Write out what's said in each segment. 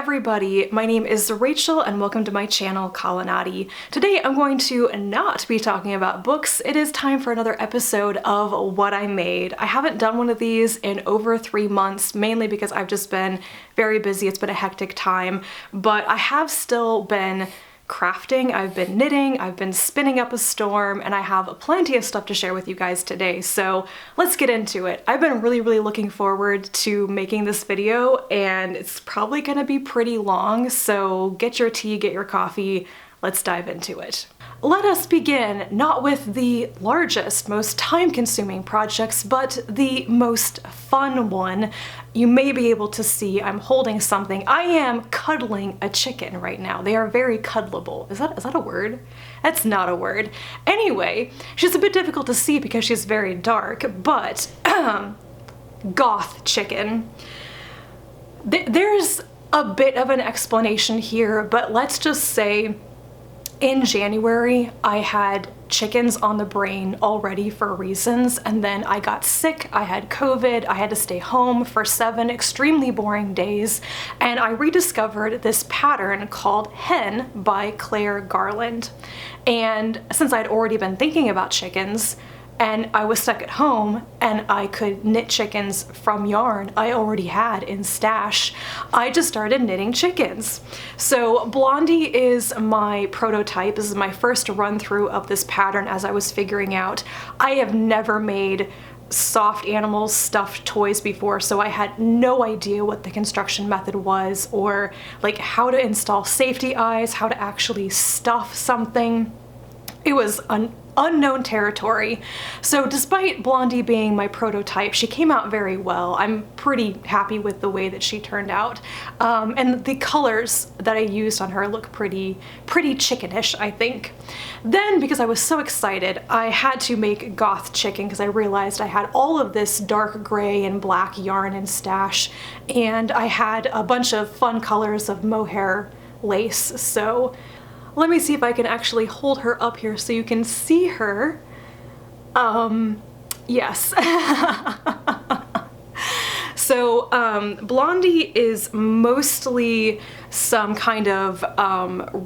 everybody, my name is Rachel and welcome to my channel Kalamata. Today I'm going to not be talking about books. It is time for another episode of What I Made. I haven't done one of these in over 3 months, mainly because I've just been very busy. It's been a hectic time, but I have still been crafting, I've been knitting, I've been spinning up a storm, and I have plenty of stuff to share with you guys today, so let's get into it. I've been really looking forward to making this video, and it's probably gonna be pretty long, so get your tea, get your coffee, let's dive into it. Let us begin not with the largest, most time-consuming projects, but the most fun one. You may be able to see I'm holding something. I am cuddling a chicken right now. They are very cuddleable. Is that a word? That's not a word. Anyway, she's a bit difficult to see because she's very dark, but goth chicken. There's a bit of an explanation here, but let's just say in January, I had chickens on the brain already for reasons, and then I got sick, I had COVID, I had to stay home for 7 extremely boring days, and I rediscovered this pattern called Hen by Claire Garland. And since I'd already been thinking about chickens, and I was stuck at home and I could knit chickens from yarn I already had in stash, I just started knitting chickens. So Blondie is my prototype. This is my first run through of this pattern as I was figuring out. I have never made soft animals stuffed toys before, so I had no idea what the construction method was, or like how to install safety eyes, how to actually stuff something. It was unknown territory. So despite Blondie being my prototype, she came out very well. I'm pretty happy with the way that she turned out. And the colors that I used on her look pretty chickenish, I think. Then, because I was so excited, I had to make goth chicken because I realized I had all of this dark gray and black yarn in stash, and I had a bunch of fun colors of mohair lace. So let me see if I can actually hold her up here so you can see her. Yes. So Blondie is mostly some kind of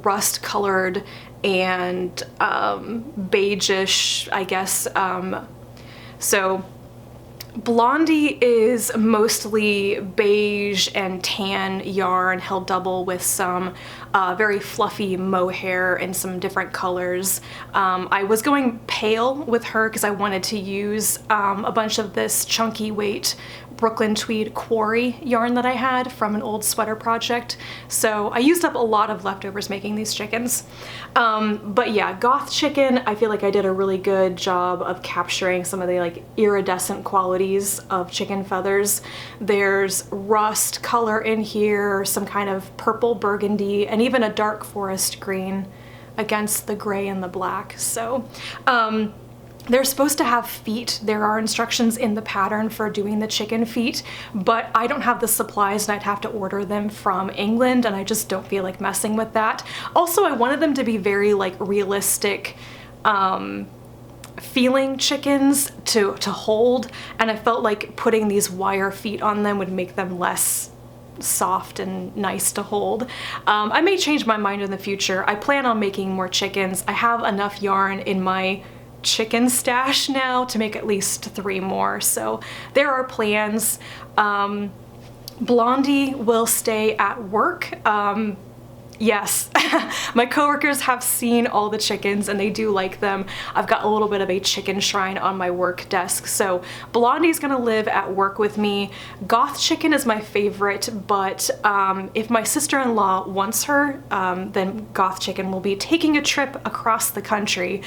rust colored and beigeish, I guess. So Blondie is mostly beige and tan yarn held double with some very fluffy mohair in some different colors. I was going pale with her because I wanted to use a bunch of this chunky weight Brooklyn tweed quarry yarn that I had from an old sweater project. So I used up a lot of leftovers making these chickens. But yeah, goth chicken, I feel like I did a really good job of capturing some of the like iridescent qualities of chicken feathers. There's rust color in here, some kind of purple burgundy, and even a dark forest green against the gray and the black. So they're supposed to have feet. There are instructions in the pattern for doing the chicken feet, but I don't have the supplies and I'd have to order them from England, and I just don't feel like messing with that. Also, I wanted them to be very like realistic feeling chickens to hold, and I felt like putting these wire feet on them would make them less soft and nice to hold. I may change my mind in the future. I plan on making more chickens. I have enough yarn in my chicken stash now to make at least 3 more, so there are plans. Blondie will stay at work. Yes, my coworkers have seen all the chickens and they do like them. I've got a little bit of a chicken shrine on my work desk, so Blondie's gonna live at work with me. Goth chicken is my favorite, but if my sister-in-law wants her, then goth chicken will be taking a trip across the country,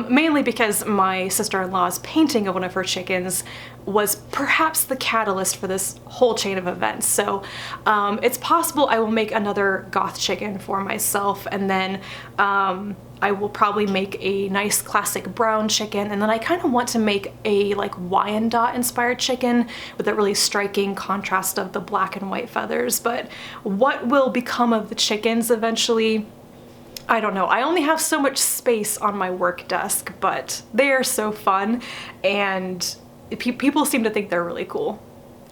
mainly because my sister-in-law's painting of one of her chickens was perhaps the catalyst for this whole chain of events. So it's possible I will make another goth chicken for myself, and then I will probably make a nice classic brown chicken, and then I kind of want to make a like Wyandotte inspired chicken with a really striking contrast of the black and white feathers. But what will become of the chickens eventually, I don't know. I only have so much space on my work desk, but they are so fun, and people seem to think they're really cool.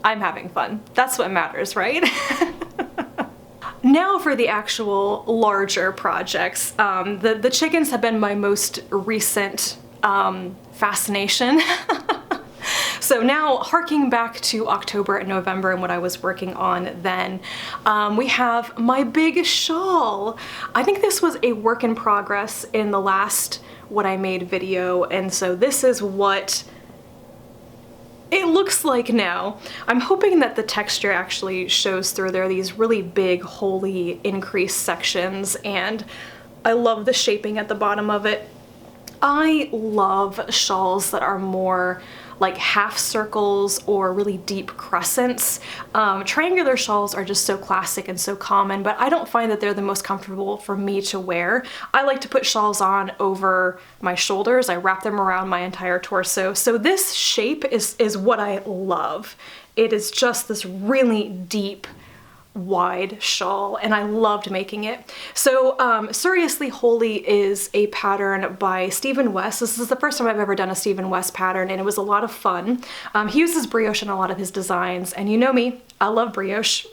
I'm having fun. That's what matters, right? now for the actual larger projects. The chickens have been my most recent fascination. So now, harking back to October and November and what I was working on then, we have my big shawl. I think this was a work in progress in the last What I Made video, and so this is what it looks like now. I'm hoping that the texture actually shows through. There are these really big, Holey increased sections, and I love the shaping at the bottom of it. I love shawls that are more like half circles or really deep crescents. Triangular shawls are just so classic and so common, but I don't find that they're the most comfortable for me to wear. I like to put shawls on over my shoulders. I wrap them around my entire torso. So this shape is what I love. It is just this really deep, wide shawl, and I loved making it. So Suriously Holey is a pattern by Stephen West. This is the first time I've ever done a Stephen West pattern, and it was a lot of fun. He uses brioche in a lot of his designs, and you know me, I love brioche.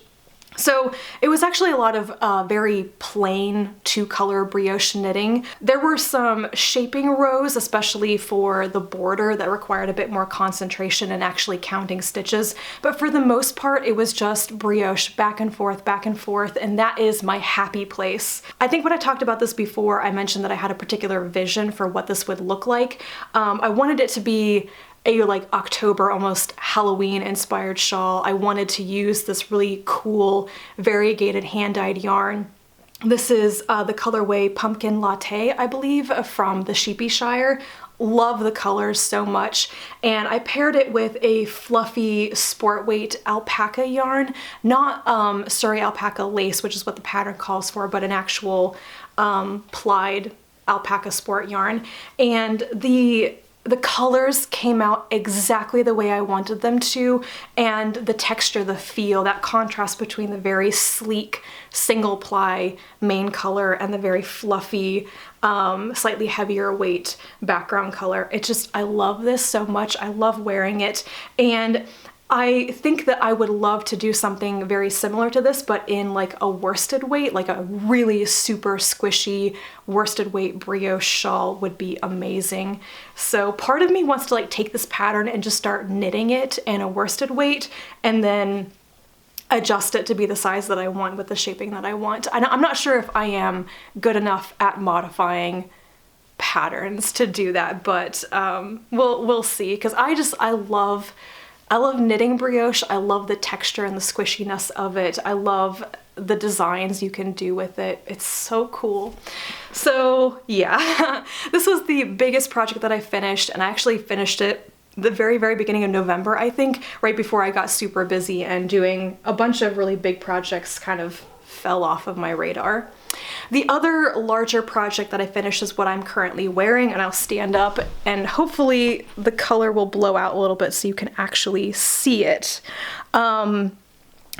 So it was actually a lot of very plain two-color brioche knitting. There were some shaping rows, especially for the border, that required a bit more concentration and actually counting stitches. But for the most part, it was just brioche back and forth, and that is my happy place. I think when I talked about this before, I mentioned that I had a particular vision for what this would look like. I wanted it to be a like October, almost Halloween inspired shawl. I wanted to use this really cool variegated hand-dyed yarn. This is the colorway Pumpkin Latte, I believe, from the Sheepyshire. Love the colors so much. And I paired it with a fluffy sport weight alpaca yarn, not Surrey alpaca lace, which is what the pattern calls for, but an actual plied alpaca sport yarn. And the colors came out exactly the way I wanted them to, and the texture, the feel, that contrast between the very sleek single ply main color and the very fluffy, slightly heavier weight background color. It just, I love this so much. I love wearing it, and I think that I would love to do something very similar to this, but in like a worsted weight, like a really super squishy worsted weight brioche shawl would be amazing. So part of me wants to like take this pattern and just start knitting it in a worsted weight and then adjust it to be the size that I want with the shaping that I want. I'm not sure if I am good enough at modifying patterns to do that, but we'll see, because I love knitting brioche. I love the texture and the squishiness of it. I love the designs you can do with it. It's so cool. So yeah, this was the biggest project that I finished, and I actually finished it the very, very beginning of November, I think, right before I got super busy and doing a bunch of really big projects kind of fell off of my radar. The other larger project that I finished is what I'm currently wearing, and I'll stand up and hopefully the color will blow out a little bit so you can actually see it.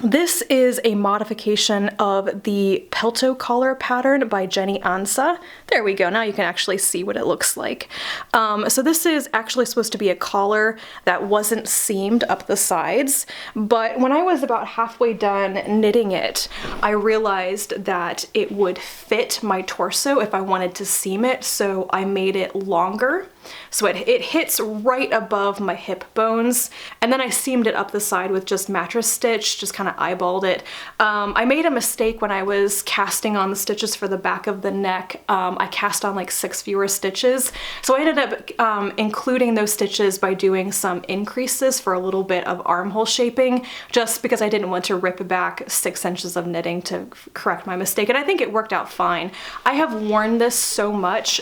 This is a modification of the Pelto collar pattern by Ansah. There we go, now you can actually see what it looks like. So this is actually supposed to be a collar that wasn't seamed up the sides, but when I was about halfway done knitting it, I realized that it would fit my torso if I wanted to seam it, so I made it longer. So it hits right above my hip bones, and then I seamed it up the side with just mattress stitch, just kind of eyeballed it. I made a mistake when I was casting on the stitches for the back of the neck. I cast on like 6 fewer stitches, so I ended up including those stitches by doing some increases for a little bit of armhole shaping, just because I didn't want to rip back 6 inches of knitting to correct my mistake, and I think it worked out fine. I have worn this so much.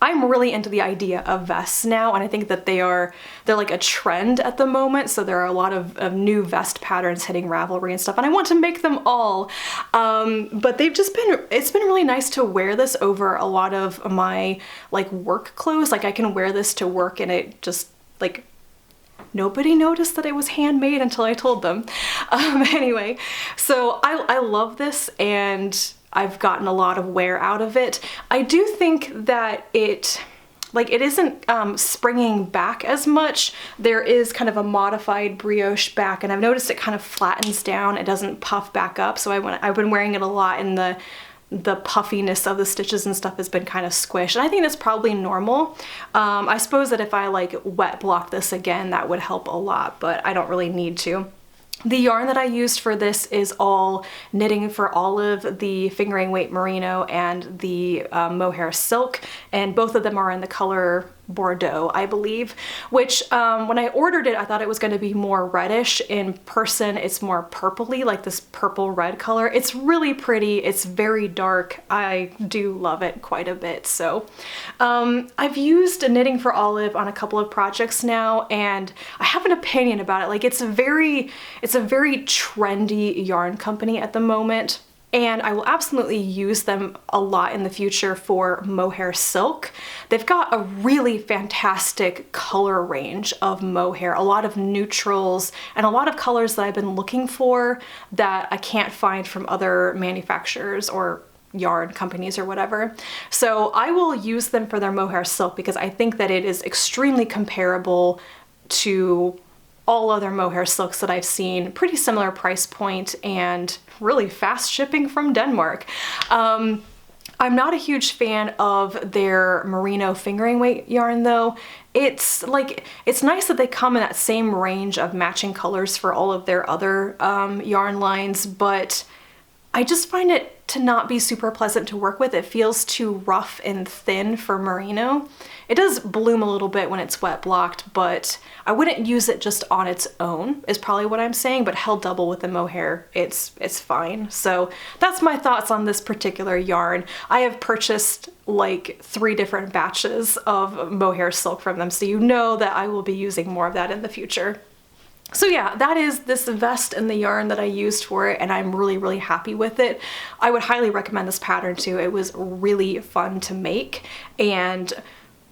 I'm really into the idea of vests now, and I think that they're like a trend at the moment, so there are a lot of new vest patterns hitting Ravelry and stuff, and I want to make them all. But it's been really nice to wear this over a lot of my like work clothes. Like I can wear this to work and it just like, nobody noticed that it was handmade until I told them. Anyway, so I love this, and I've gotten a lot of wear out of it. I do think that like it isn't springing back as much. There is kind of a modified brioche back, and I've noticed it kind of flattens down. It doesn't puff back up. So I've been wearing it a lot, and the puffiness of the stitches and stuff has been kind of squished. And I think that's probably normal. I suppose that if I like wet block this again, that would help a lot, but I don't really need to. The yarn that I used for this is all Knitting for Olive, the fingering weight merino, and the mohair silk, and both of them are in the color Bordeaux, I believe, which when I ordered it, I thought it was going to be more reddish. In person, it's more purpley, like this purple red color. It's really pretty. It's very dark. I do love it quite a bit. So I've used Knitting for Olive on a couple of projects now, and I have an opinion about it. Like it's a very trendy yarn company at the moment, and I will absolutely use them a lot in the future for mohair silk. They've got a really fantastic color range of mohair, a lot of neutrals, and a lot of colors that I've been looking for that I can't find from other manufacturers or yarn companies or whatever. So I will use them for their mohair silk because I think that it is extremely comparable to all other mohair silks that I've seen. Pretty similar price point and really fast shipping from Denmark. I'm not a huge fan of their merino fingering weight yarn though. It's nice that they come in that same range of matching colors for all of their other yarn lines, but I just find it to not be super pleasant to work with. It feels too rough and thin for merino. It does bloom a little bit when it's wet blocked, but I wouldn't use it just on its own, is probably what I'm saying, but held double with the mohair, it's fine. So that's my thoughts on this particular yarn. I have purchased like 3 different batches of mohair silk from them, so you know that I will be using more of that in the future. So yeah, that is this vest and the yarn that I used for it, and I'm really, really happy with it. I would highly recommend this pattern too. It was really fun to make and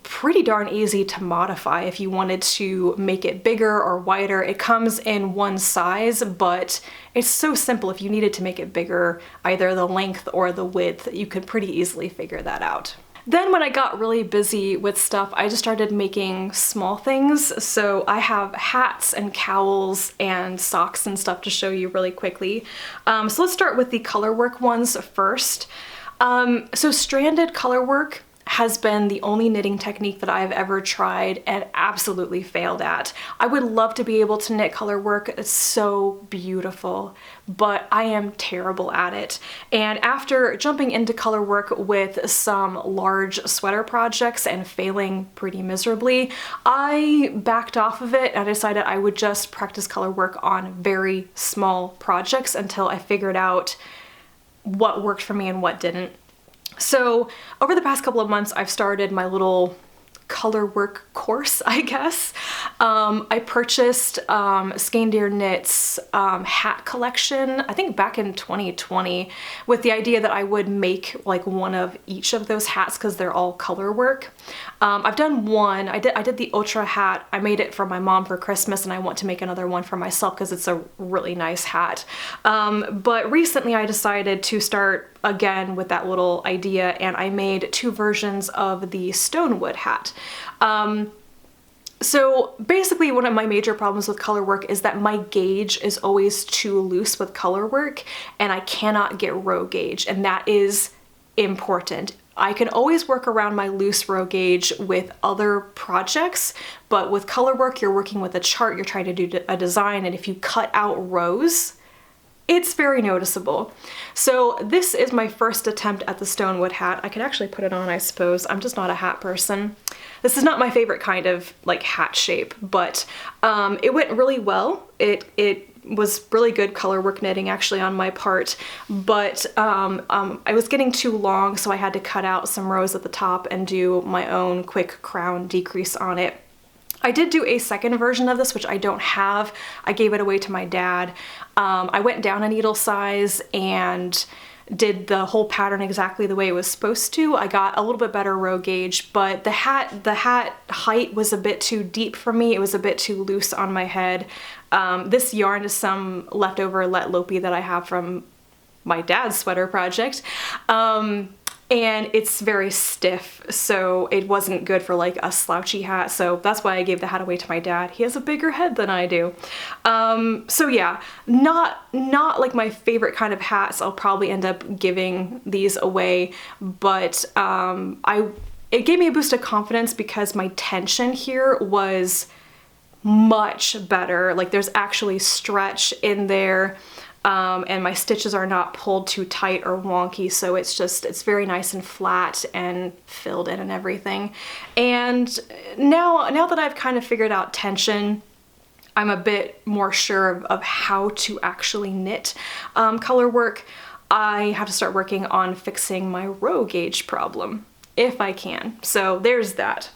pretty darn easy to modify if you wanted to make it bigger or wider. It comes in one size, but it's so simple. If you needed to make it bigger, either the length or the width, you could pretty easily figure that out. Then when I got really busy with stuff, I just started making small things. So I have hats and cowls and socks and stuff to show you really quickly. So let's start with the colorwork ones first. So stranded colorwork has been the only knitting technique that I've ever tried and absolutely failed at. I would love to be able to knit color work. It's so beautiful, but I am terrible at it. And after jumping into color work with some large sweater projects and failing pretty miserably, I backed off of it and I decided I would just practice color work on very small projects until I figured out what worked for me and what didn't. So over the past couple of months, I've started my little color work course, I guess. I purchased Skeindeer Knits hat collection, I think back in 2020, with the idea that I would make like one of each of those hats because they're all color work. I've done one. I did the Ultra hat. I made it for my mom for Christmas, and I want to make another one for myself because it's a really nice hat. But recently I decided to start again with that little idea, and I made 2 versions of the Stonewood hat. So basically one of my major problems with color work is that my gauge is always too loose with color work, and I cannot get row gauge, and that is important. I can always work around my loose row gauge with other projects, but with color work, you're working with a chart, you're trying to do a design, and if you cut out rows, it's very noticeable. So this is my first attempt at the Stonewood hat. I could actually put it on, I suppose. I'm just not a hat person. This is not my favorite kind of like hat shape, but it went really well. It was really good color work knitting actually on my part, but I was getting too long, so I had to cut out some rows at the top and do my own quick crown decrease on it. I did do a second version of this, which I don't have. I gave it away to my dad. I went down a needle size and did the whole pattern exactly the way it was supposed to. I got a little bit better row gauge, but the hat height was a bit too deep for me. It was a bit too loose on my head. This yarn is some leftover Let Lopey that I have from my dad's sweater project. and it's very stiff, so it wasn't good for like a slouchy hat, so that's why I gave the hat away to my dad. He has a bigger head than I do. So yeah, not like my favorite kind of hats. I'll probably end up giving these away, but it gave me a boost of confidence because my tension here was much better. Like there's actually stretch in there. And my stitches are not pulled too tight or wonky, so it's very nice and flat and filled in and everything. And now that I've kind of figured out tension, I'm a bit more sure of how to actually knit color work. I have to start working on fixing my row gauge problem, if I can. So there's that.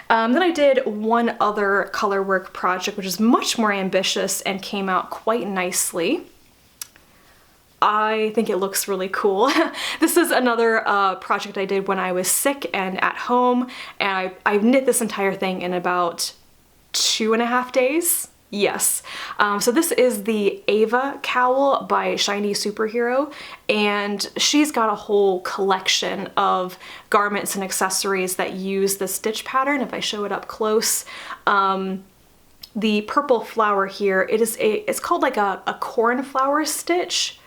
Then I did one other color work project, which is much more ambitious and came out quite nicely. I think it looks really cool. This is another project I did when I was sick and at home, and I knit this entire thing in about 2.5 days. Yes. So this is the Ava Cowl by shinysuperhero, and she's got a whole collection of garments and accessories that use the stitch pattern. If I show it up close, the purple flower here, it's called like a cornflower stitch.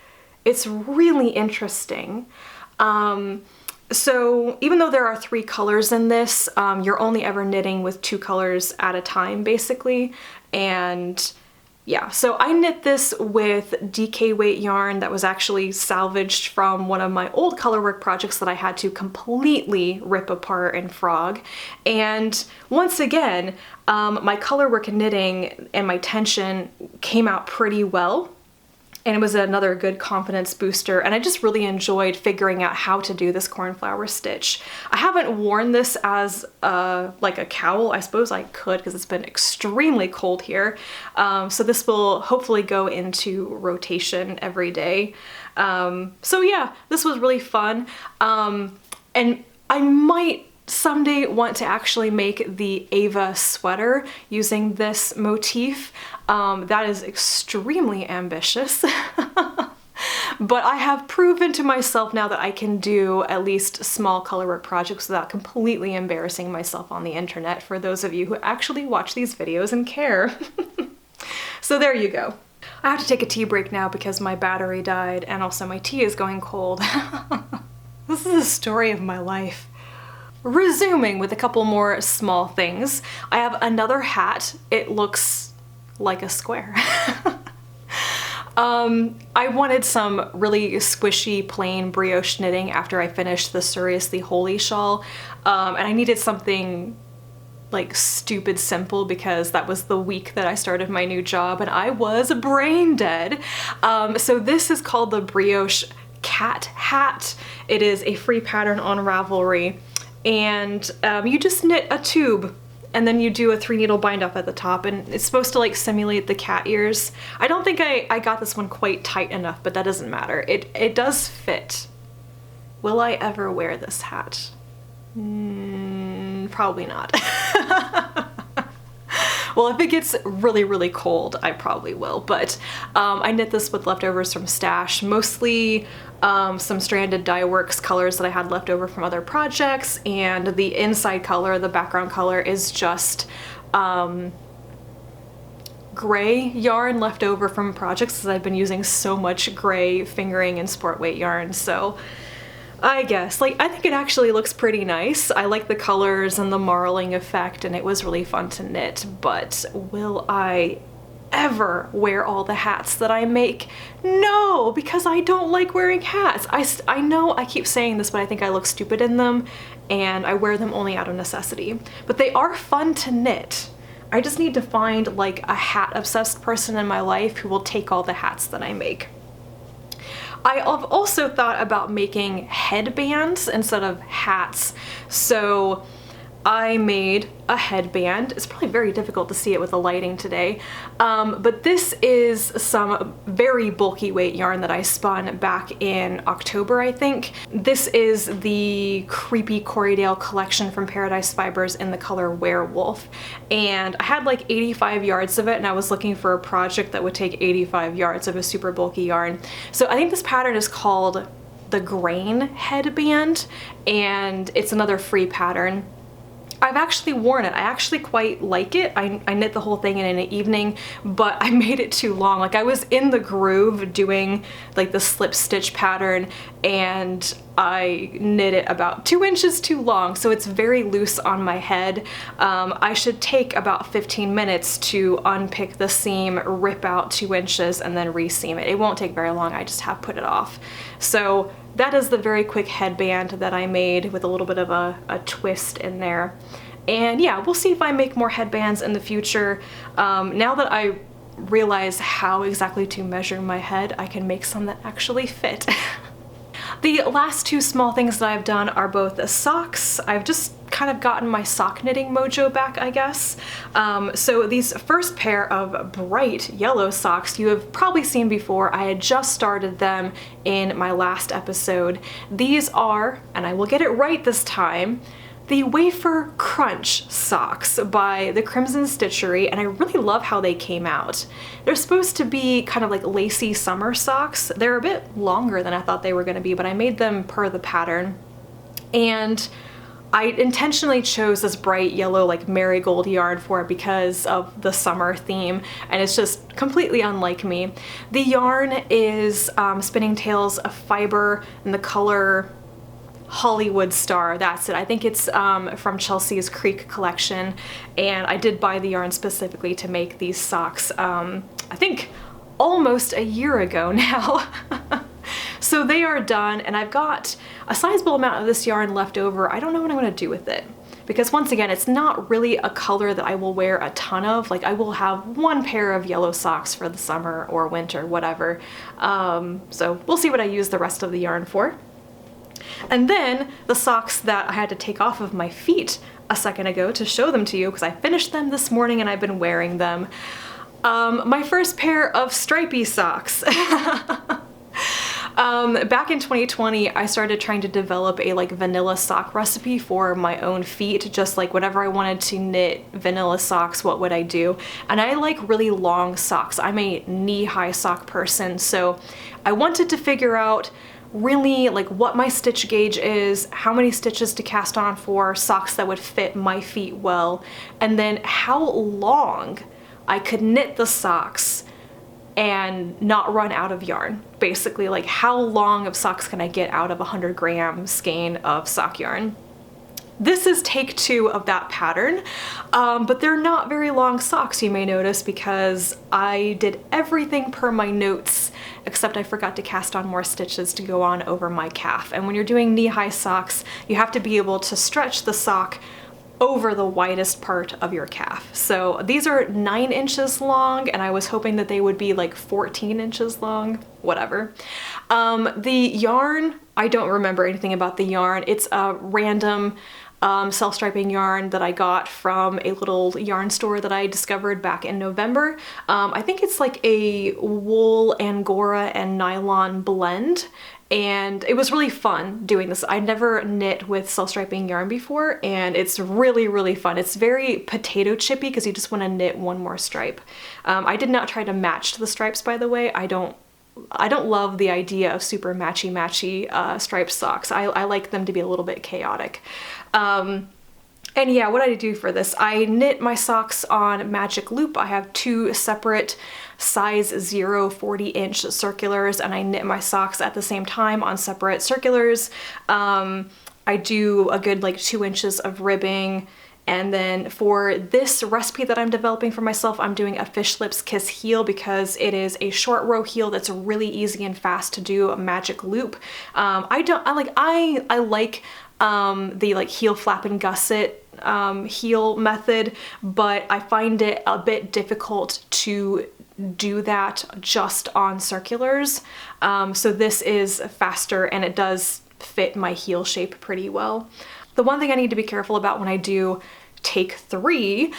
It's really interesting. So even though there are 3 colors in this, you're only ever knitting with 2 colors at a time, basically. And yeah, so I knit this with DK weight yarn that was actually salvaged from one of my old colorwork projects that I had to completely rip apart and frog. And once again, my colorwork and knitting and my tension came out pretty well. And it was another good confidence booster, and I just really enjoyed figuring out how to do this cornflower stitch. I haven't worn this as like a cowl. I suppose I could because it's been extremely cold here. So this will hopefully go into rotation every day. So yeah, this was really fun. And I might someday want to actually make the Ava sweater using this motif. That is extremely ambitious. But I have proven to myself now that I can do at least small colorwork projects without completely embarrassing myself on the internet, for those of you who actually watch these videos and care. So there you go. I have to take a tea break now because my battery died and also my tea is going cold. This is the story of my life. Resuming with a couple more small things, I have another hat. It looks like a square. I wanted some really squishy plain brioche knitting after I finished the Suriously Holey shawl, and I needed something like stupid simple because that was the week that I started my new job and I was brain dead. So this is called the Brioche Cat Hat. It is a free pattern on Ravelry. And you just knit a tube and then you do a 3-needle bind up at the top, and it's supposed to like simulate the cat ears. I don't think I got this one quite tight enough, but that doesn't matter. It does fit. Will I ever wear this hat? Probably not. Well, if it gets really, really cold, I probably will, but I knit this with leftovers from stash, mostly some stranded dye works colors that I had left over from other projects, and the inside color, the background color, is just gray yarn left over from projects because I've been using so much gray fingering and sport weight yarn. So I guess, like, I think it actually looks pretty nice. I like the colors and the marling effect, and it was really fun to knit, but will I ever wear all the hats that I make? No, because I don't like wearing hats. I know I keep saying this, but I think I look stupid in them, and I wear them only out of necessity. But they are fun to knit. I just need to find like a hat-obsessed person in my life who will take all the hats that I make. I have also thought about making headbands instead of hats. So I made a headband. It's probably very difficult to see it with the lighting today, but this is some very bulky weight yarn that I spun back in October, I think. This is the Creepy Corriedale collection from Paradise Fibers in the color Werewolf, and I had like 85 yards of it, and I was looking for a project that would take 85 yards of a super bulky yarn. So I think this pattern is called the grain headband, and it's another free pattern. I've actually worn it. I actually quite like it. I knit the whole thing in an evening, but I made it too long. Like, I was in the groove doing like the slip stitch pattern, and I knit it about 2 inches too long, so it's very loose on my head. I should take about 15 minutes to unpick the seam, rip out 2 inches, and then reseam it. It won't take very long. I just have put it off. So that is the very quick headband that I made with a little bit of a twist in there. And yeah, we'll see if I make more headbands in the future. Now that I realize how exactly to measure my head, I can make some that actually fit. The last 2 small things that I've done are both socks. I've just kind of gotten my sock knitting mojo back, I guess. So these first pair of bright yellow socks you have probably seen before. I had just started them in my last episode. These are, and I will get it right this time, the Wafer Crunch socks by the Crimson Stitchery, and I really love how they came out. They're supposed to be kind of like lacy summer socks. They're a bit longer than I thought they were going to be, but I made them per the pattern. And I intentionally chose this bright yellow like marigold yarn for it because of the summer theme, and it's just completely unlike me. The yarn is Spinning Tales of Fiber in the color Hollywood Star, that's it. I think it's from Chelsea's Creek collection, and I did buy the yarn specifically to make these socks, I think almost a year ago now. So they are done, and I've got a sizable amount of this yarn left over. I don't know what I'm going to do with it, because once again, it's not really a color that I will wear a ton of. Like, I will have 1 pair of yellow socks for the summer or winter, whatever. So we'll see what I use the rest of the yarn for. And then the socks that I had to take off of my feet a second ago to show them to you, because I finished them this morning and I've been wearing them. My first pair of stripy socks. Back in 2020, I started trying to develop a like vanilla sock recipe for my own feet, just like whenever I wanted to knit vanilla socks, what would I do? And I like really long socks. I'm a knee-high sock person, so I wanted to figure out really like what my stitch gauge is, how many stitches to cast on for socks that would fit my feet well, and then how long I could knit the socks and not run out of yarn. Basically, like, how long of socks can I get out of a 100-gram skein of sock yarn? This is take 2 of that pattern, but they're not very long socks, you may notice, because I did everything per my notes, except I forgot to cast on more stitches to go on over my calf. And when you're doing knee-high socks, you have to be able to stretch the sock over the widest part of your calf. So these are 9 inches long, and I was hoping that they would be like 14 inches long, whatever. The yarn, I don't remember anything about the yarn. It's a random self-striping yarn that I got from a little yarn store that I discovered back in November. I think it's like a wool, angora, and nylon blend, and it was really fun doing this. I never knit with self-striping yarn before, and it's really, really fun. It's very potato chippy because you just want to knit 1 more stripe. I did not try to match the stripes, by the way. I don't love the idea of super matchy striped socks. I like them to be a little bit chaotic. And yeah, what did I do for this? I knit my socks on magic loop. I have 2 separate size 0 40-inch circulars, and I knit my socks at the same time on separate circulars. I do a good like 2 inches of ribbing. And then for this recipe that I'm developing for myself, I'm doing a Fish Lips Kiss heel because it is a short row heel that's really easy and fast to do a magic loop. I like the like heel flap and gusset heel method, but I find it a bit difficult to do that just on circulars. So this is faster, and it does fit my heel shape pretty well. The one thing I need to be careful about when I do take 3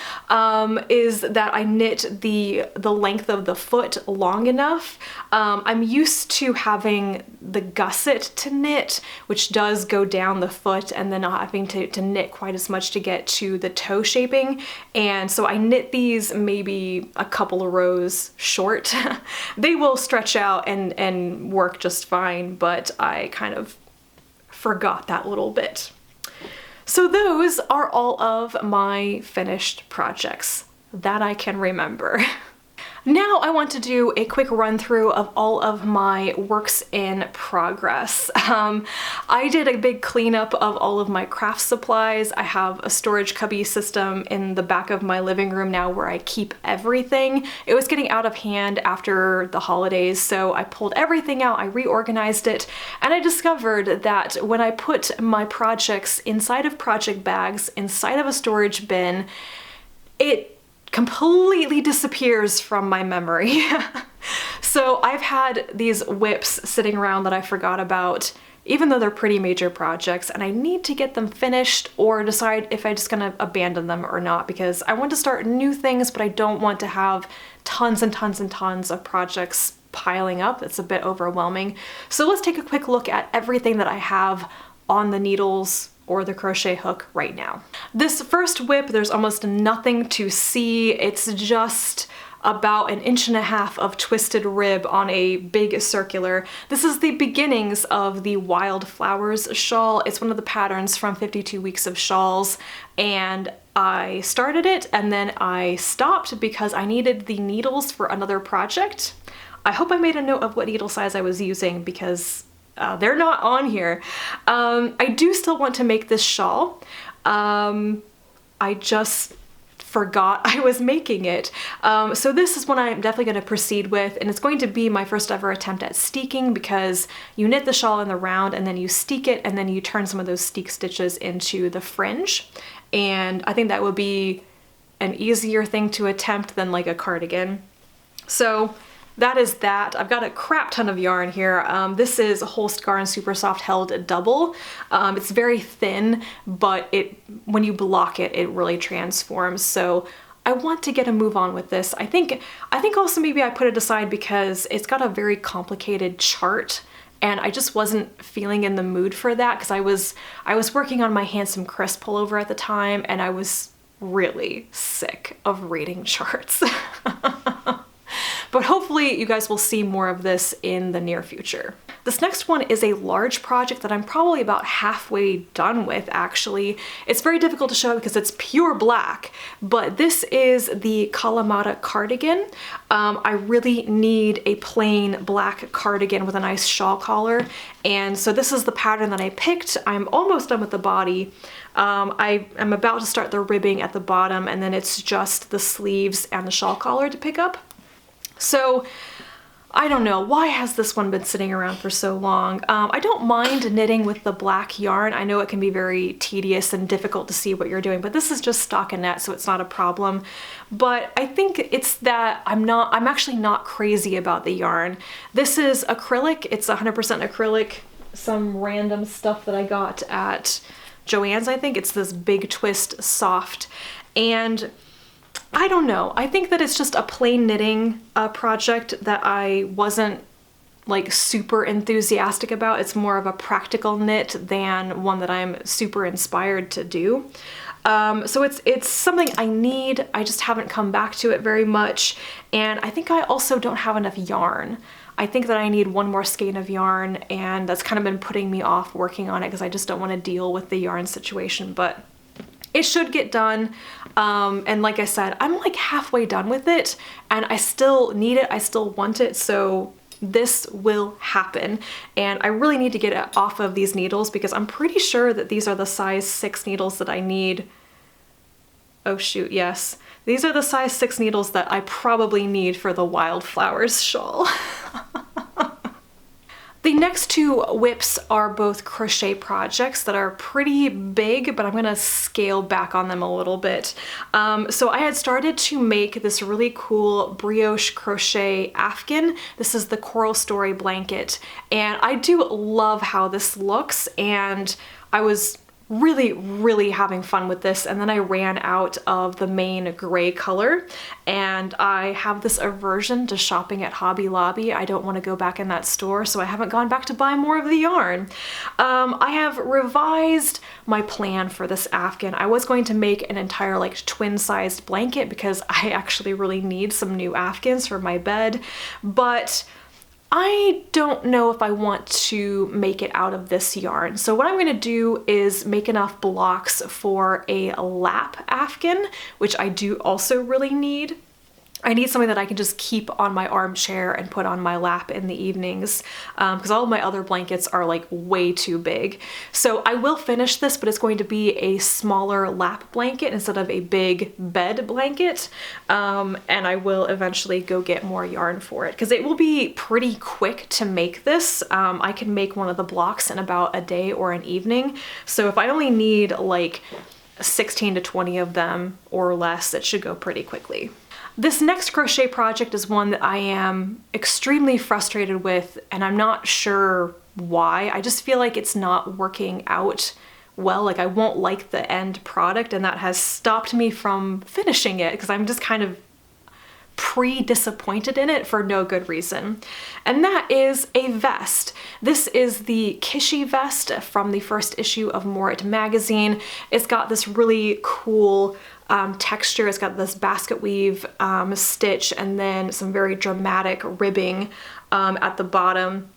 is that I knit the length of the foot long enough. I'm used to having the gusset to knit, which does go down the foot, and then not having to knit quite as much to get to the toe shaping. And so I knit these maybe a couple of rows short. They will stretch out and work just fine, but I kind of forgot that little bit. So those are all of my finished projects that I can remember. Now I want to do a quick run through of all of my works in progress. I did a big cleanup of all of my craft supplies. I have a storage cubby system in the back of my living room now where I keep everything. It was getting out of hand after the holidays, so I pulled everything out, I reorganized it, and I discovered that when I put my projects inside of project bags, inside of a storage bin, it completely disappears from my memory. So I've had these whips sitting around that I forgot about, even though they're pretty major projects, and I need to get them finished or decide if I'm just gonna abandon them or not, because I want to start new things, but I don't want to have tons and tons and tons of projects piling up. It's a bit overwhelming. So let's take a quick look at everything that I have on the needles or the crochet hook right now. This first whip, there's almost nothing to see. It's just about 1.5 inches of twisted rib on a big circular. This is the beginnings of the Wildflowers shawl. It's one of the patterns from 52 Weeks of Shawls, and I started it and then I stopped because I needed the needles for another project. I hope I made a note of what needle size I was using because they're not on here. I do still want to make this shawl. I just forgot I was making it. So this is one I'm definitely going to proceed with, and it's going to be my first ever attempt at steeking, because you knit the shawl in the round and then you steek it and then you turn some of those steek stitches into the fringe. And I think that would be an easier thing to attempt than like a cardigan. So that is that. I've got a crap ton of yarn here. This is Holst Garn Super Soft Held Double. It's very thin, but when you block it, it really transforms. So I want to get a move on with this. I think also maybe I put it aside because it's got a very complicated chart, and I just wasn't feeling in the mood for that because I was working on my Handsome Crisp pullover at the time, and I was really sick of reading charts. But hopefully you guys will see more of this in the near future. This next one is a large project that I'm probably about halfway done with, actually. It's very difficult to show because it's pure black, but this is the Kalamata cardigan. I really need a plain black cardigan with a nice shawl collar, and so this is the pattern that I picked. I'm almost done with the body. I am about to start the ribbing at the bottom, and then it's just the sleeves and the shawl collar to pick up. So I don't know, why has this one been sitting around for so long? I don't mind knitting with the black yarn. I know it can be very tedious and difficult to see what you're doing, but this is just stockinette, so it's not a problem. But I think it's that I'm actually not crazy about the yarn. This is acrylic, it's 100% acrylic, some random stuff that I got at Joann's, I think. It's this Big Twist Soft, and I don't know. I think that it's just a plain knitting project that I wasn't like super enthusiastic about. It's more of a practical knit than one that I'm super inspired to do. So it's something I need. I just haven't come back to it very much. And I think I also don't have enough yarn. I think that I need one more skein of yarn, and that's kind of been putting me off working on it because I just don't want to deal with the yarn situation, but it should get done. And like I said, I'm like halfway done with it, and I still need it, I still want it, so this will happen. And I really need to get it off of these needles because I'm pretty sure that these are the size 6 needles that I need. Oh shoot, yes. These are the size 6 needles that I probably need for the Wildflowers shawl. The next 2 whips are both crochet projects that are pretty big, but I'm gonna scale back on them a little bit. So I had started to make this really cool brioche crochet afghan. This is the Coral Story blanket, and I do love how this looks, and I was really having fun with this, and then I ran out of the main gray color, and I have this aversion to shopping at Hobby Lobby. I don't want to go back in that store, so I haven't gone back to buy more of the yarn. I have revised my plan for this afghan. I was going to make an entire like twin-sized blanket because I actually really need some new afghans for my bed, but I don't know if I want to make it out of this yarn. So what I'm going to do is make enough blocks for a lap afghan, which I do also really need. I need something that I can just keep on my armchair and put on my lap in the evenings, because all of my other blankets are like way too big. So I will finish this, but it's going to be a smaller lap blanket instead of a big bed blanket. And I will eventually go get more yarn for it, because it will be pretty quick to make this. I can make one of the blocks in about a day or an evening. So if I only need like 16 to 20 of them or less, it should go pretty quickly. This next crochet project is one that I am extremely frustrated with, and I'm not sure why. I just feel like it's not working out well. Like I won't like the end product, and that has stopped me from finishing it because I'm just kind of pre-disappointed in it for no good reason. And that is a vest. This is the Kishie vest from the first issue of More It magazine. It's got this really cool texture. It's got this basket weave stitch and then some very dramatic ribbing at the bottom.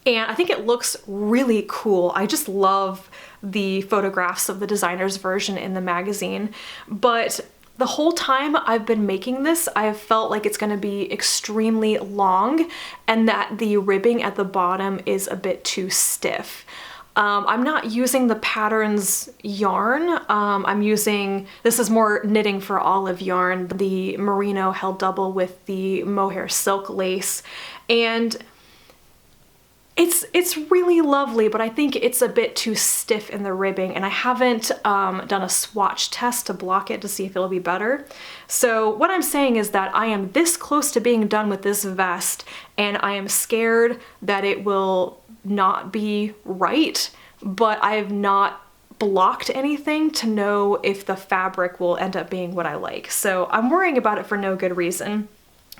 And I think it looks really cool. I just love the photographs of the designer's version in the magazine. But the whole time I've been making this, I have felt like it's going to be extremely long and that the ribbing at the bottom is a bit too stiff. I'm not using the Patterns yarn. I'm using, this is more knitting for olive yarn, the merino held double with the mohair silk lace. And it's really lovely, but I think it's a bit too stiff in the ribbing, and I haven't done a swatch test to block it to see if it'll be better. So what I'm saying is that I am this close to being done with this vest, and I am scared that it will not be right, but I have not blocked anything to know if the fabric will end up being what I like. So I'm worrying about it for no good reason.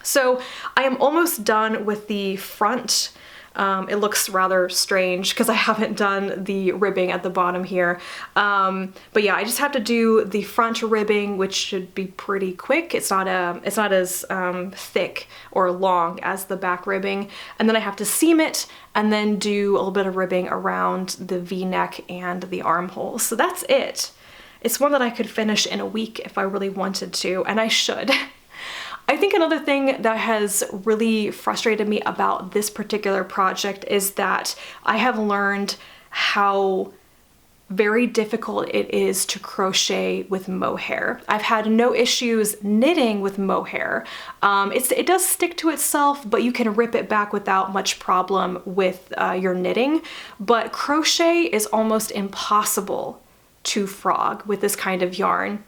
So I am almost done with the front. It looks rather strange because I haven't done the ribbing at the bottom here. But yeah, I just have to do the front ribbing, which should be pretty quick. It's not as thick or long as the back ribbing. And then I have to seam it and then do a little bit of ribbing around the V-neck and the armholes. So that's it. It's one that I could finish in a week if I really wanted to, and I should. I think another thing that has really frustrated me about this particular project is that I have learned how very difficult it is to crochet with mohair. I've had no issues knitting with mohair. It does stick to itself, but you can rip it back without much problem with your knitting. But crochet is almost impossible to frog with this kind of yarn.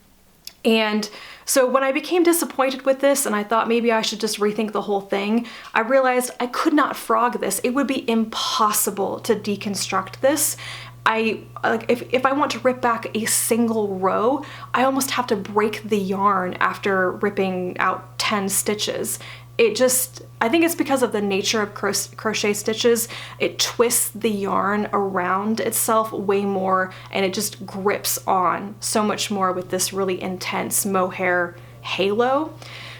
And so when I became disappointed with this and I thought maybe I should just rethink the whole thing, I realized I could not frog this. It would be impossible to deconstruct this. If I want to rip back a single row, I almost have to break the yarn after ripping out 10 stitches. I think it's because of the nature of crochet stitches. It twists the yarn around itself way more, and it just grips on so much more with this really intense mohair halo.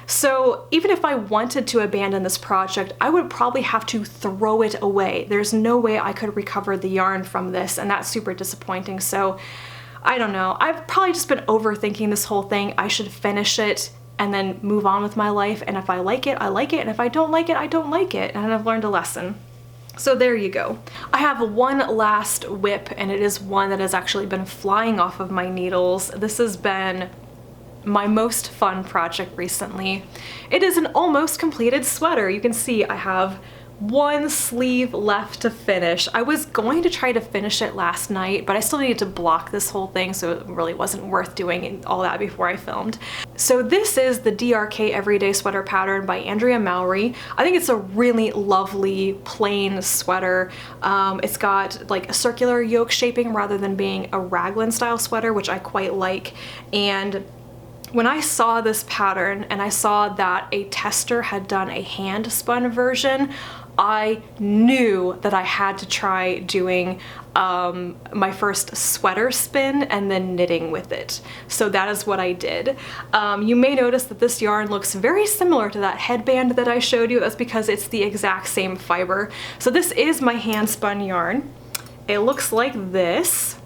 So even if I wanted to abandon this project, I would probably have to throw it away. There's no way I could recover the yarn from this, and that's super disappointing. So I don't know. I've probably just been overthinking this whole thing. I should finish it and then move on with my life, and if I like it, I like it, and if I don't like it, I don't like it, and I've learned a lesson. So there you go. I have one last whip, and it is one that has actually been flying off of my needles. This has been my most fun project recently. It is an almost completed sweater. You can see I have one sleeve left to finish. I was going to try to finish it last night, but I still needed to block this whole thing, so it really wasn't worth doing all that before I filmed. So this is the DRK Everyday Sweater pattern by Andrea Mowry. I think it's a really lovely plain sweater. It's got like a circular yoke shaping rather than being a raglan style sweater, which I quite like. And when I saw this pattern and I saw that a tester had done a hand spun version, I knew that I had to try doing my first sweater spin and then knitting with it. So that is what I did. You may notice that this yarn looks very similar to that headband that I showed you. That's because it's the exact same fiber. So this is my hand spun yarn. It looks like this.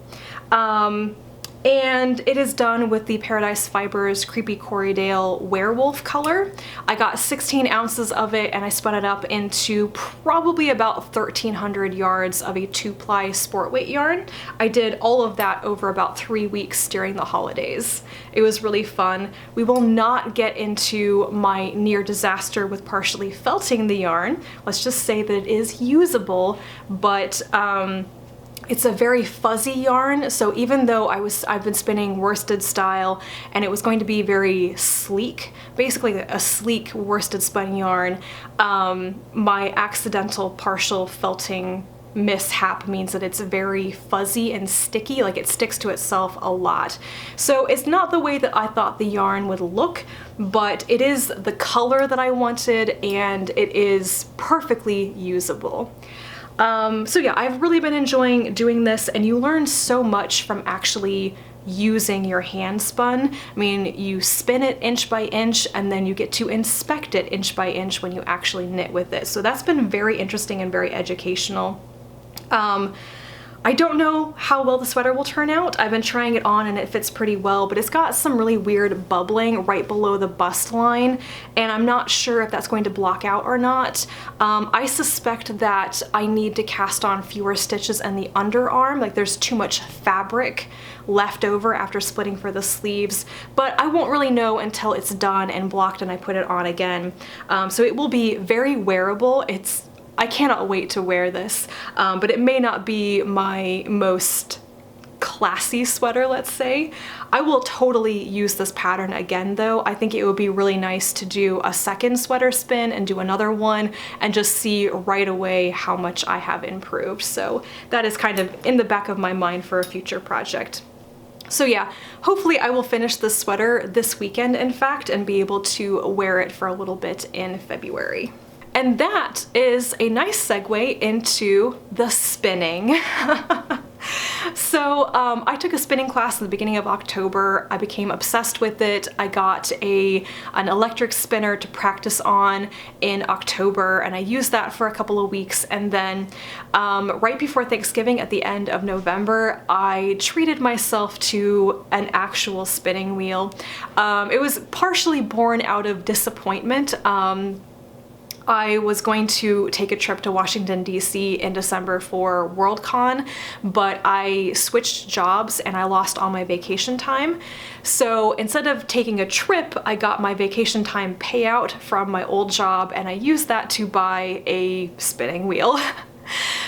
And it is done with the Paradise Fibers Creepy Corriedale werewolf color. I got 16 ounces of it and I spun it up into probably about 1,300 yards of a 2-ply sport weight yarn. I did all of that over about 3 weeks during the holidays. It was really fun. We will not get into my near disaster with partially felting the yarn. Let's just say that it is usable, but it's a very fuzzy yarn, so even though I've been spinning worsted style and it was going to be very sleek, basically a sleek worsted spun yarn, my accidental partial felting mishap means that it's very fuzzy and sticky, like it sticks to itself a lot. So it's not the way that I thought the yarn would look, but it is the color that I wanted and it is perfectly usable. So yeah, I've really been enjoying doing this, and you learn so much from actually using your hand spun. I mean, you spin it inch by inch and then you get to inspect it inch by inch when you actually knit with it. So that's been very interesting and very educational. I don't know how well the sweater will turn out. I've been trying it on and it fits pretty well, but it's got some really weird bubbling right below the bust line, and I'm not sure if that's going to block out or not. I suspect that I need to cast on fewer stitches in the underarm, like there's too much fabric left over after splitting for the sleeves, but I won't really know until it's done and blocked and I put it on again. So it will be very wearable. I cannot wait to wear this, but it may not be my most classy sweater, let's say. I will totally use this pattern again though. I think it would be really nice to do a second sweater spin and do another one and just see right away how much I have improved. So that is kind of in the back of my mind for a future project. So yeah, hopefully I will finish this sweater this weekend, in fact, and be able to wear it for a little bit in February. And that is a nice segue into the spinning. So I took a spinning class at the beginning of October. I became obsessed with it. I got an electric spinner to practice on in October, and I used that for a couple of weeks. And then right before Thanksgiving at the end of November, I treated myself to an actual spinning wheel. It was partially born out of disappointment. I was going to take a trip to Washington, D.C. in December for Worldcon, but I switched jobs and I lost all my vacation time. So instead of taking a trip, I got my vacation time payout from my old job and I used that to buy a spinning wheel.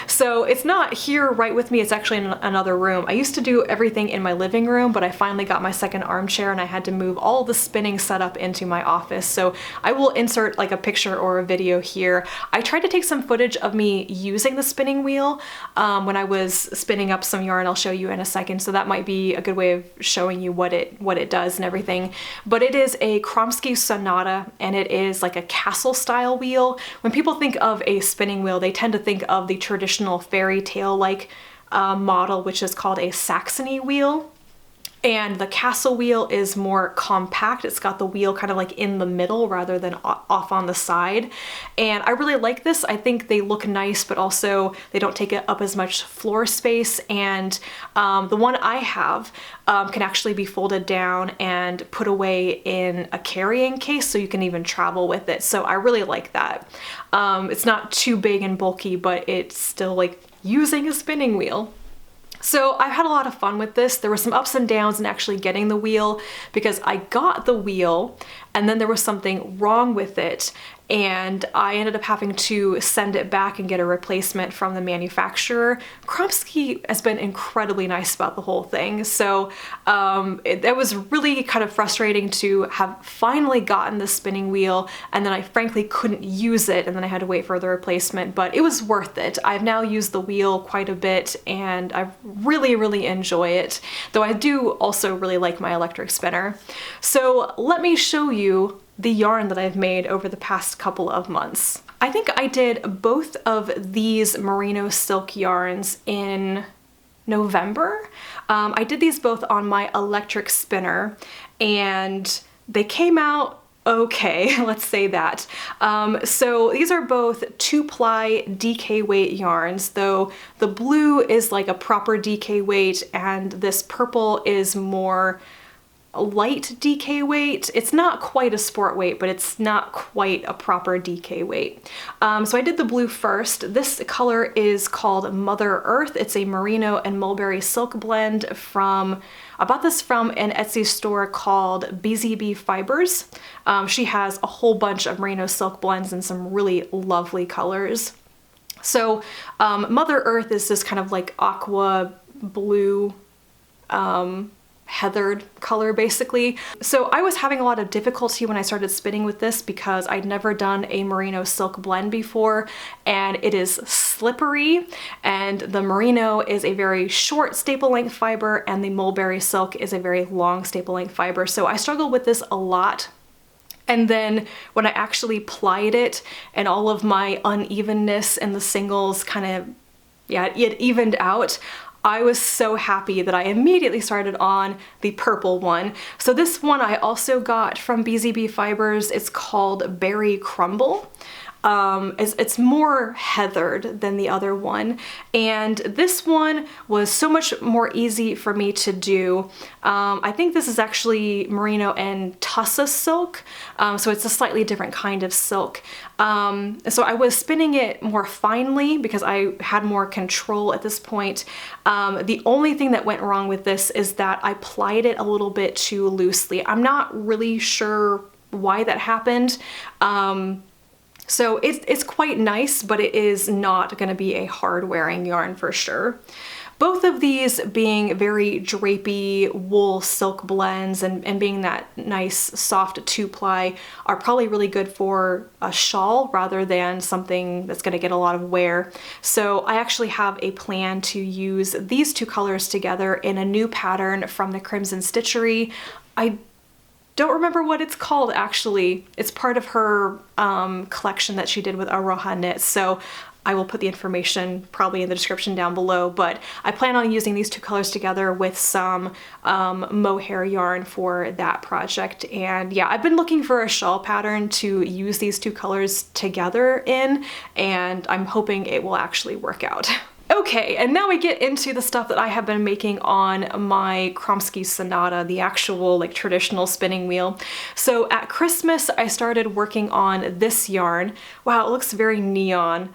So it's not here right with me, it's actually in another room. I used to do everything in my living room, but I finally got my second armchair and I had to move all the spinning setup into my office. So I will insert like a picture or a video here. I tried to take some footage of me using the spinning wheel when I was spinning up some yarn. I'll show you in a second, so that might be a good way of showing you what it does and everything. But it is a Kromsky Sonata and it is like a castle style wheel. When people think of a spinning wheel, they tend to think of the traditional fairy tale like model, which is called a Saxony wheel. And the castle wheel is more compact. It's got the wheel kind of like in the middle rather than off on the side. And I really like this. I think they look nice, but also they don't take up as much floor space. And the one I have can actually be folded down and put away in a carrying case, so you can even travel with it. So I really like that. It's not too big and bulky, but it's still like using a spinning wheel. So I've had a lot of fun with this. There were some ups and downs in actually getting the wheel, because I got the wheel and then there was something wrong with it, and I ended up having to send it back and get a replacement from the manufacturer. Kromsky has been incredibly nice about the whole thing, so it was really kind of frustrating to have finally gotten the spinning wheel, and then I frankly couldn't use it, and then I had to wait for the replacement, but it was worth it. I've now used the wheel quite a bit, and I really enjoy it, though I do also really like my electric spinner. So let me show you the yarn that I've made over the past couple of months. I think I did both of these merino silk yarns in November. I did these both on my electric spinner, and they came out okay, let's say that. So these are both 2-ply DK weight yarns, though the blue is like a proper DK weight and this purple is more light DK weight. It's not quite a sport weight, but it's not quite a proper DK weight. So I did the blue first. This color is called Mother Earth. It's a merino and mulberry silk blend from, I bought this from an Etsy store called BZB Fibers. She has a whole bunch of merino silk blends in some really lovely colors. So Mother Earth is this kind of like aqua blue, heathered color basically. So I was having a lot of difficulty when I started spinning with this because I'd never done a merino silk blend before, and it is slippery, and the merino is a very short staple length fiber and the mulberry silk is a very long staple length fiber. So I struggled with this a lot. And then when I actually plied it and all of my unevenness in the singles kind of, it evened out, I was so happy that I immediately started on the purple one. So this one I also got from BZB Fibers. It's called Berry Crumble. It's more heathered than the other one, and this one was so much more easy for me to do. I think this is actually merino and tussa silk, so it's a slightly different kind of silk. So I was spinning it more finely because I had more control at this point. The only thing that went wrong with this is that I plied it a little bit too loosely. I'm not really sure why that happened. So it's quite nice, but it is not going to be a hard wearing yarn for sure. Both of these being very drapey wool silk blends and being that nice soft 2-ply are probably really good for a shawl rather than something that's going to get a lot of wear. So I actually have a plan to use these two colors together in a new pattern from the Crimson Stitchery. I don't remember what it's called actually. It's part of her collection that she did with Aroha Knits, so I will put the information probably in the description down below, but I plan on using these two colors together with some mohair yarn for that project. And yeah, I've been looking for a shawl pattern to use these two colors together in, and I'm hoping it will actually work out. Okay, and now we get into the stuff that I have been making on my Kromsky Sonata, the actual like traditional spinning wheel. So at Christmas, I started working on this yarn. Wow, it looks very neon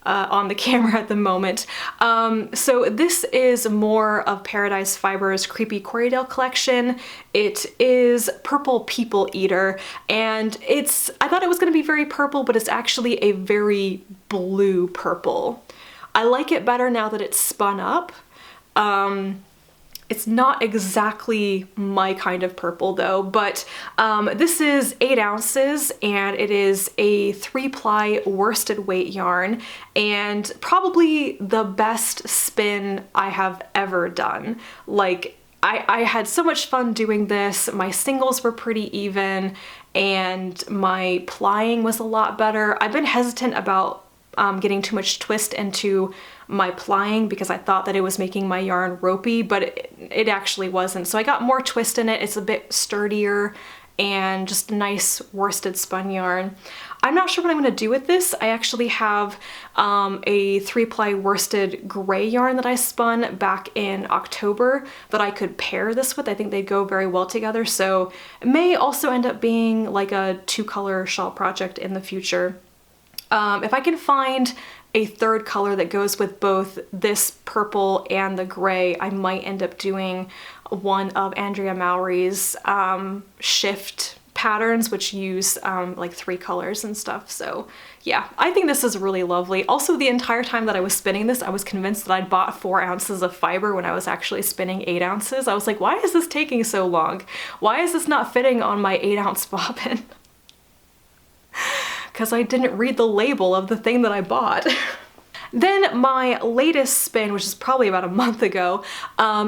on the camera at the moment. So this is more of Paradise Fibers Creepy Corriedale collection. It is Purple People Eater, and I thought it was gonna be very purple, but it's actually a very blue purple. I like it better now that it's spun up. It's not exactly my kind of purple though, but this is 8 ounces and it is a 3-ply worsted weight yarn and probably the best spin I have ever done. Like, I had so much fun doing this. My singles were pretty even and my plying was a lot better. I've been hesitant about getting too much twist into my plying because I thought that it was making my yarn ropey, but it actually wasn't. So I got more twist in it. It's a bit sturdier and just a nice worsted spun yarn. I'm not sure what I'm going to do with this. I actually have a 3-ply worsted gray yarn that I spun back in October that I could pair this with. I think they go very well together, so it may also end up being like a 2-color shawl project in the future. If I can find a third color that goes with both this purple and the gray, I might end up doing one of Andrea Mowry's shift patterns which use like 3 colors and stuff. So yeah, I think this is really lovely. Also, the entire time that I was spinning this, I was convinced that I'd bought 4 ounces of fiber when I was actually spinning 8 ounces. I was like, why is this taking so long? Why is this not fitting on my 8-ounce bobbin? Because I didn't read the label of the thing that I bought. Then my latest spin, which is probably about a month ago,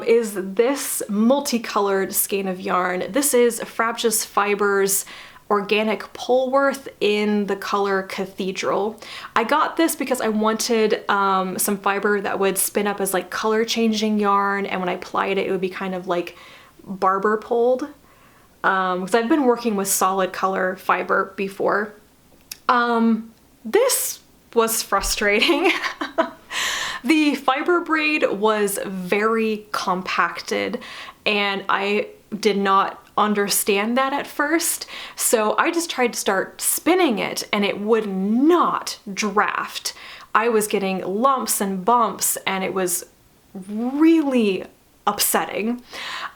is this multicolored skein of yarn. This is Frabjous Fibers Organic Polworth in the color Cathedral. I got this because I wanted some fiber that would spin up as like color changing yarn, and when I plied it, it would be kind of like barber pulled. Because I've been working with solid color fiber before. This was frustrating. The fiber braid was very compacted, and I did not understand that at first. So I just tried to start spinning it and it would not draft. I was getting lumps and bumps and it was really upsetting.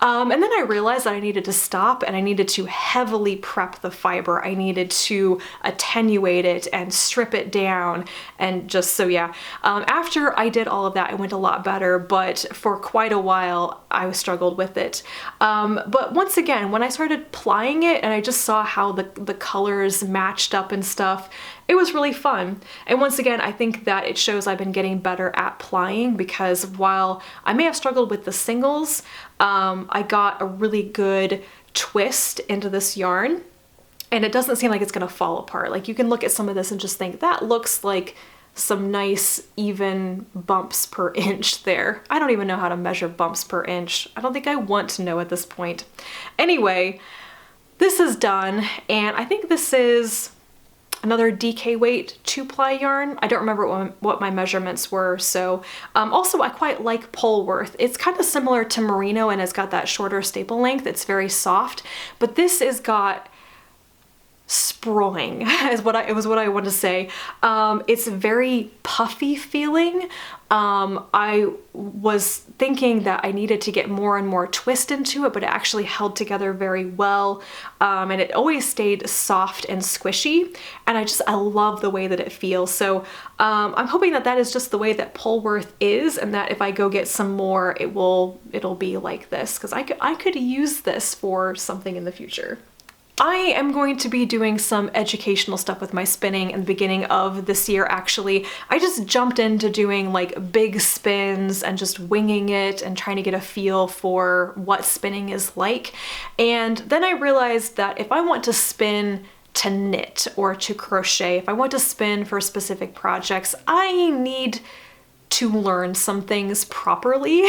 And then I realized that I needed to stop and I needed to heavily prep the fiber. I needed to attenuate it and strip it down, and just so yeah. After I did all of that, it went a lot better, but for quite a while I struggled with it. But once again, when I started plying it and I just saw how the colors matched up and stuff, it was really fun. And once again, I think that it shows I've been getting better at plying, because while I may have struggled with the singles, I got a really good twist into this yarn, and it doesn't seem like it's gonna fall apart. Like, you can look at some of this and just think, that looks like some nice even bumps per inch there. I don't even know how to measure bumps per inch. I don't think I want to know at this point. Anyway, this is done, and I think this is another DK weight 2-ply yarn. I don't remember what my measurements were. So also I quite like Polworth. It's kind of similar to Merino and it's got that shorter staple length. It's very soft, but this has got sproing is what I want to say. It's very puffy feeling. I was thinking that I needed to get more and more twist into it, but it actually held together very well. And it always stayed soft and squishy. And I love the way that it feels. So I'm hoping that that is just the way that Polworth is, and that if I go get some more, it'll be like this, because I could use this for something in the future. I am going to be doing some educational stuff with my spinning in the beginning of this year, actually. I just jumped into doing like big spins and just winging it and trying to get a feel for what spinning is like. And then I realized that if I want to spin to knit or to crochet, if I want to spin for specific projects, I need to learn some things properly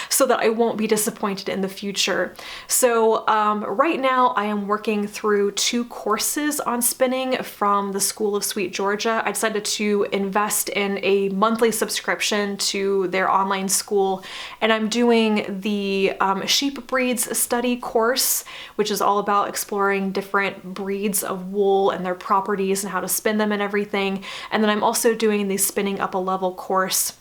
so that I won't be disappointed in the future. So right now I am working through 2 courses on spinning from the School of Sweet Georgia. I decided to invest in a monthly subscription to their online school, and I'm doing the sheep breeds study course, which is all about exploring different breeds of wool and their properties and how to spin them and everything. And then I'm also doing the Spinning Up a Level course,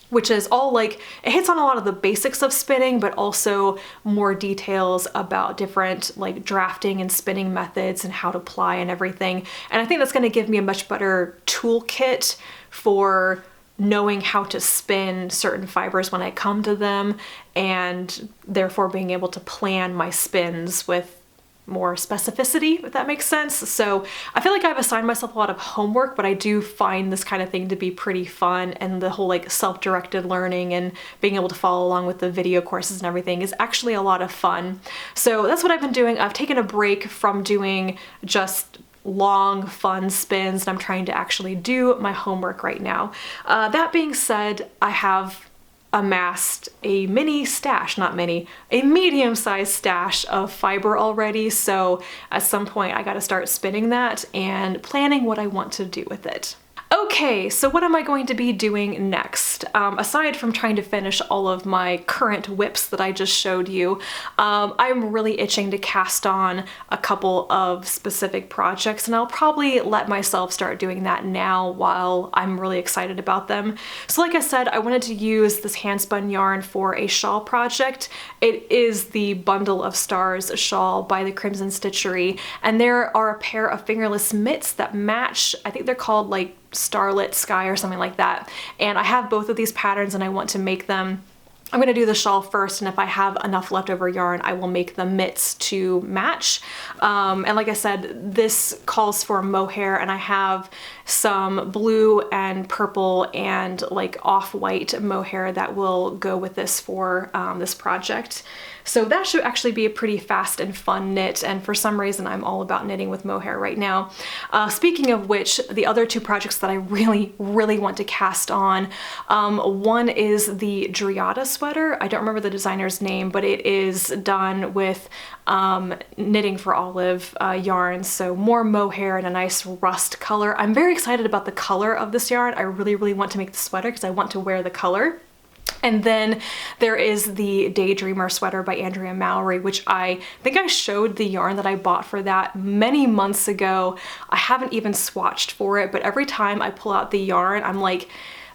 which is all like, it hits on a lot of the basics of spinning, but also more details about different like drafting and spinning methods and how to ply and everything. And I think that's gonna give me a much better toolkit for knowing how to spin certain fibers when I come to them, and therefore being able to plan my spins with more specificity, if that makes sense. So I feel like I've assigned myself a lot of homework, but I do find this kind of thing to be pretty fun, and the whole like self-directed learning and being able to follow along with the video courses and everything is actually a lot of fun. So that's what I've been doing. I've taken a break from doing just long fun spins, and I'm trying to actually do my homework right now. That being said, I have amassed a a medium-sized stash of fiber already, so at some point I gotta start spinning that and planning what I want to do with it. Okay, so what am I going to be doing next? Aside from trying to finish all of my current whips that I just showed you, I'm really itching to cast on a couple of specific projects, and I'll probably let myself start doing that now while I'm really excited about them. So like I said, I wanted to use this handspun yarn for a shawl project. It is the Bundle of Stars shawl by the Crimson Stitchery, and there are a pair of fingerless mitts that match. I think they're called like Starlit Sky or something like that, and I have both of these patterns and I want to make them. I'm gonna do the shawl first, and if I have enough leftover yarn, I will make the mitts to match. And like I said, this calls for mohair, and I have some blue and purple and like off-white mohair that will go with this for this project. So that should actually be a pretty fast and fun knit, and for some reason I'm all about knitting with mohair right now. Speaking of which, the other two projects that I really want to cast on, one is the Driada sweater. I don't remember the designer's name, but it is done with Knitting for Olive yarn, so more mohair and a nice rust color. I'm very excited about the color of this yarn. I really want to make the sweater because I want to wear the color. And then there is the Daydreamer sweater by Andrea Mowry, which I think I showed the yarn that I bought for that many months ago. I haven't even swatched for it, but every time I pull out the yarn, I'm like,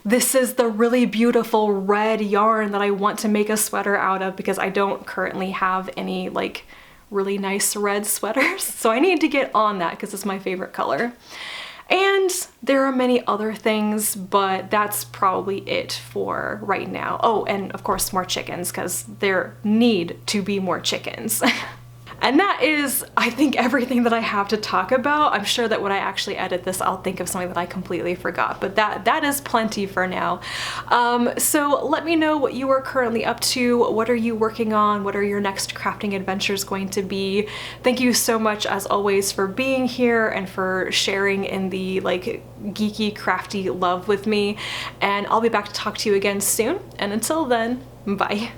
this is the really beautiful red yarn that I want to make a sweater out of, because I don't currently have any like really nice red sweaters. So I need to get on that because it's my favorite color. And there are many other things, but that's probably it for right now. Oh, and of course more chickens, because there need to be more chickens. And that is, I think, everything that I have to talk about. I'm sure that when I actually edit this, I'll think of something that I completely forgot, but that is plenty for now. So let me know what you are currently up to. What are you working on? What are your next crafting adventures going to be? Thank you so much, as always, for being here and for sharing in the like geeky, crafty love with me. And I'll be back to talk to you again soon. And until then, bye.